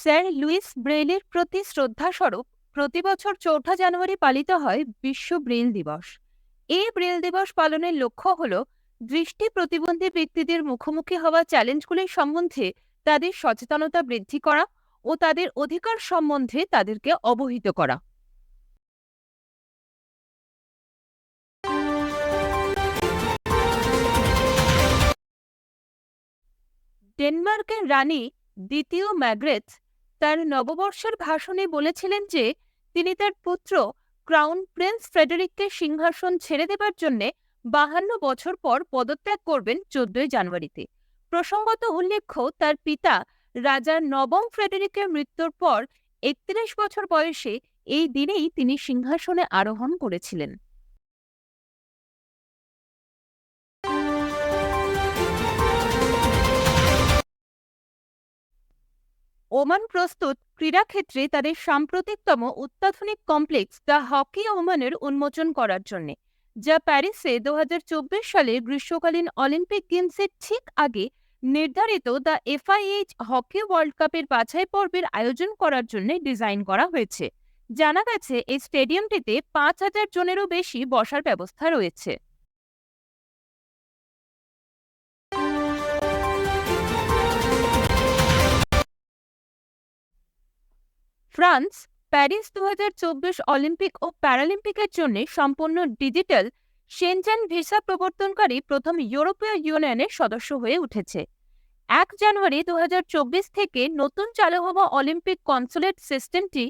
Sir Luis ব্রেইলের প্রতি শ্রদ্ধাস্বরূপ প্রতি বছর ৪ঠা জানুয়ারি পালিত হয় বিশ্ব ব্রেইল দিবস। এই ব্রেইল দিবস পালনের লক্ষ্য হল দৃষ্টি প্রতিবন্ধী ব্যক্তিদের মুখোমুখি হওয়া চ্যালেঞ্জগুলির সম্বন্ধে তাদের সচেতনতা বৃদ্ধি করা ও তাদের অধিকার সম্বন্ধে তাদেরকে অবহিত করা। ডেনমার্কের রানী দ্বিতীয় ম্যাগ্রেথ তার নববর্ষের ভাষণে বলেছিলেন যে তিনি তার পুত্র ক্রাউন প্রিন্স ফ্রেডেরিককে সিংহাসন ছেড়ে দেবার জন্য 52 বছর পর পদত্যাগ করবেন 14ই জানুয়ারিতে। প্রসঙ্গত উল্লেখ্য, তার পিতা রাজা নবম ফ্রেডেরিকের মৃত্যুর পর 31 বছর বয়সে এই দিনেই তিনি সিংহাসনে আরোহণ করেছিলেন। ওমান প্রস্তুত ক্রীড়াক্ষেত্রে তাদের সাম্প্রতিকতম অত্যাধুনিক কমপ্লেক্স দ্য হকি ওমানের উন্মোচন করার জন্য, যা প্যারিসে 2024 সালে গ্রীষ্মকালীন অলিম্পিক গেমসের ঠিক আগে নির্ধারিত দ্য এফআইএইচ হকি ওয়ার্ল্ড কাপের বাছাই পর্বের আয়োজন করার জন্য ডিজাইন করা হয়েছে। জানা গেছে, এই স্টেডিয়ামটিতে 5,000 জনেরও বেশি বসার ব্যবস্থা রয়েছে। ফ্রান্স প্যারিস 2024 অলিম্পিক ও প্যারালিম্পিকের জন্য সম্পূর্ণ ডিজিটাল শেনজেন ভিসা প্রবর্তনকারী প্রথম ইউরোপীয় ইউনিয়নের সদস্য হয়ে উঠেছে। 1 জানুয়ারি 2024 থেকে নতুন চালু হওয়া অলিম্পিক কনসুলেট সিস্টেমটি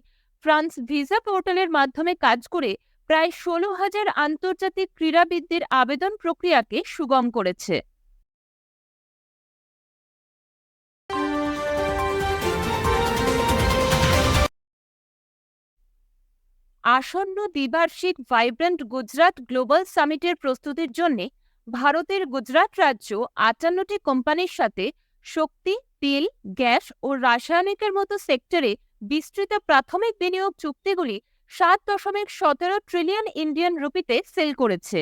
ফ্রান্স ভিসা পোর্টালের মাধ্যমে কাজ করে প্রায় 16,000 আন্তর্জাতিক ক্রীড়াবিদদের আবেদন প্রক্রিয়াকে সুগম করেছে। আসন্ন দ্বিবার্ষিক ভাইব্র্যান্ট গুজরাট গ্লোবাল সামিটের প্রস্তুতির জন্য ভারতের গুজরাট রাজ্য 58টি কোম্পানির সাথে শক্তি, তেল, গ্যাস ও রাসায়নিকের মতো সেক্টরে বিস্তৃত প্রাথমিক বিনিয়োগ চুক্তিগুলি 7.17 ট্রিলিয়ন ইন্ডিয়ান রুপিতে সেল করেছে।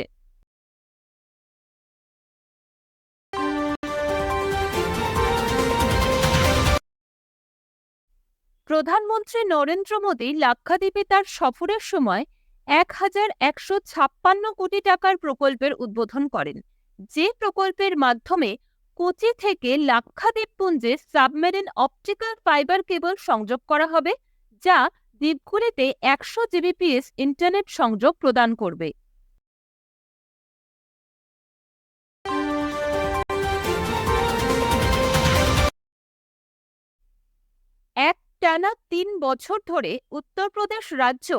প্রধানমন্ত্রী নরেন্দ্র মোদী লাক্ষাদ্বীপে তার সফরের সময় 1,156 কোটি টাকার প্রকল্পের উদ্বোধন করেন, যে প্রকল্পের মাধ্যমে কোচি থেকে লাক্ষাদ্বীপপুঞ্জে সাবমেরিন অপটিক্যাল ফাইবার কেবল সংযোগ করা হবে, যা দ্বীপগুলিতে 100 জিবিপিএস ইন্টারনেট সংযোগ প্রদান করবে। টানা 3 বছর ধরে উত্তরপ্রদেশ রাজ্য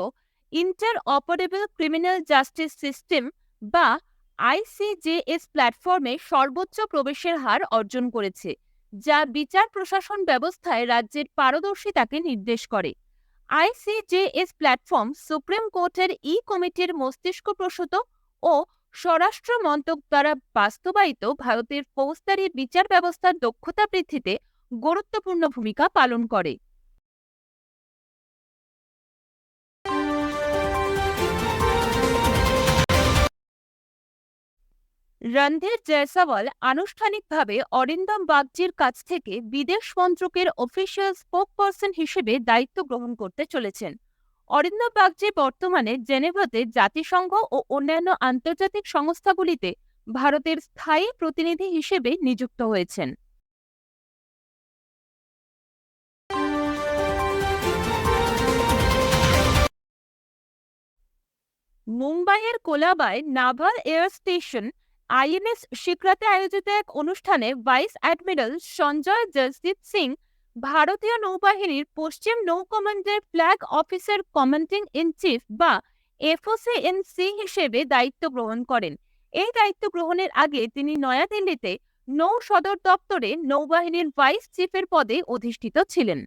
inter operable criminal justice system বা আইসিজেএস প্ল্যাটফর্মে সর্বোচ্চ প্রবেশের হার অর্জন করেছে, যা বিচার প্রশাসন ব্যবস্থায় রাজ্যের পারদর্শিতাকে নির্দেশ করে। আইসিজেএস প্ল্যাটফর্ম সুপ্রিম কোর্টের কমিটির মস্তিষ্কপ্রসূত ও স্বরাষ্ট্র মন্ত্রক দ্বারা বাস্তবায়িত ভারতের ফৌজদারি বিচার ব্যবস্থার দক্ষতা বৃদ্ধিতে গুরুত্বপূর্ণ ভূমিকা পালন করে। রণধীর জয়সওয়াল আনুষ্ঠানিকভাবে অরিন্দম বাগচির কাছ থেকে বিদেশ মন্ত্রকের অফিসিয়াল স্পোকপারসন হিসেবে দায়িত্ব গ্রহণ করতে চলেছেন। অরিন্দম বাগচি বর্তমানে জেনেভাতে জাতিসংঘ ও অন্যান্য আন্তর্জাতিক সংস্থাগুলিতে ভারতের স্থায়ী প্রতিনিধি হিসেবে নিযুক্ত হয়েছেন। মুম্বাইয়ের কোলাবায় নাভাল এয়ার স্টেশন আইএনএস শিকরাতে আয়োজিত এক অনুষ্ঠানে ভাইস অ্যাডমিরাল সঞ্জয় জসদীপ সিং ভারতীয় নৌবাহিনীর পশ্চিম নৌ কমান্ডের flag officer commanding in chief বা এফওসি হিসেবে দায়িত্ব গ্রহণ করেন। এই দায়িত্ব গ্রহণের আগে তিনি নয়াদিল্লিতে নৌ সদর দপ্তরে নৌবাহিনীর ভাইস চিফের পদে অধিষ্ঠিত ছিলেন।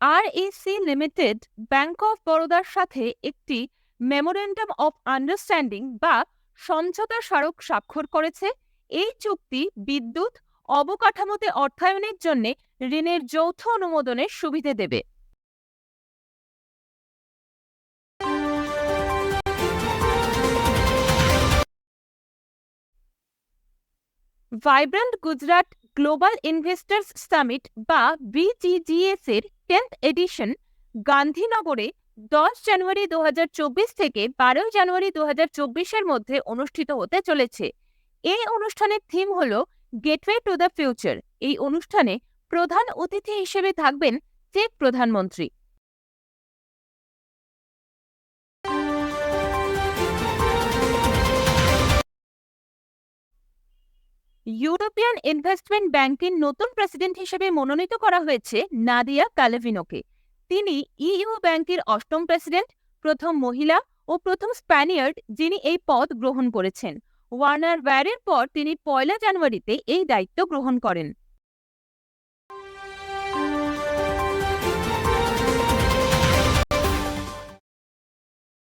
আরএসি লিমিটেড ব্যাংক অফ বরোদার সাথে একটি মেমোরেন্ডাম অফ আন্ডারস্ট্যান্ডিং বা সমঝোতা স্মারক স্বাক্ষর করেছে। এই চুক্তি বিদ্যুৎ অবকাঠামোতে অর্থায়নের জন্য ঋণের যৌথ অনুমোদনের সুবিধে দেবে। Vibrant Gujarat global investors summit বা বিজিজিএস এর 10th এডিশন গান্ধীনগরে 10 জানুয়ারি 2024 থেকে 12 জানুয়ারি 2024 এর মধ্যে অনুষ্ঠিত হতে চলেছে। এই অনুষ্ঠানের থিম হল গেটওয়ে টু দ্য ফিউচার। এই অনুষ্ঠানে প্রধান অতিথি হিসেবে থাকবেন চেক প্রধানমন্ত্রী। ইউরোপিয়ান ইনভেস্টমেন্ট ব্যাংকের নতুন প্রেসিডেন্ট হিসেবে মনোনীত করা হয়েছে নাদিয়া কালেভিনোকে। তিনি ইইউ ব্যাংকের 8ম প্রেসিডেন্ট, প্রথম মহিলা ও প্রথম স্প্যানিয়ার্ড যিনি এই পদ গ্রহণ করেছেন। ওয়ার্নার ওয়্যারের পর তিনি 1 জানুয়ারিতে এই দায়িত্ব গ্রহণ করেন।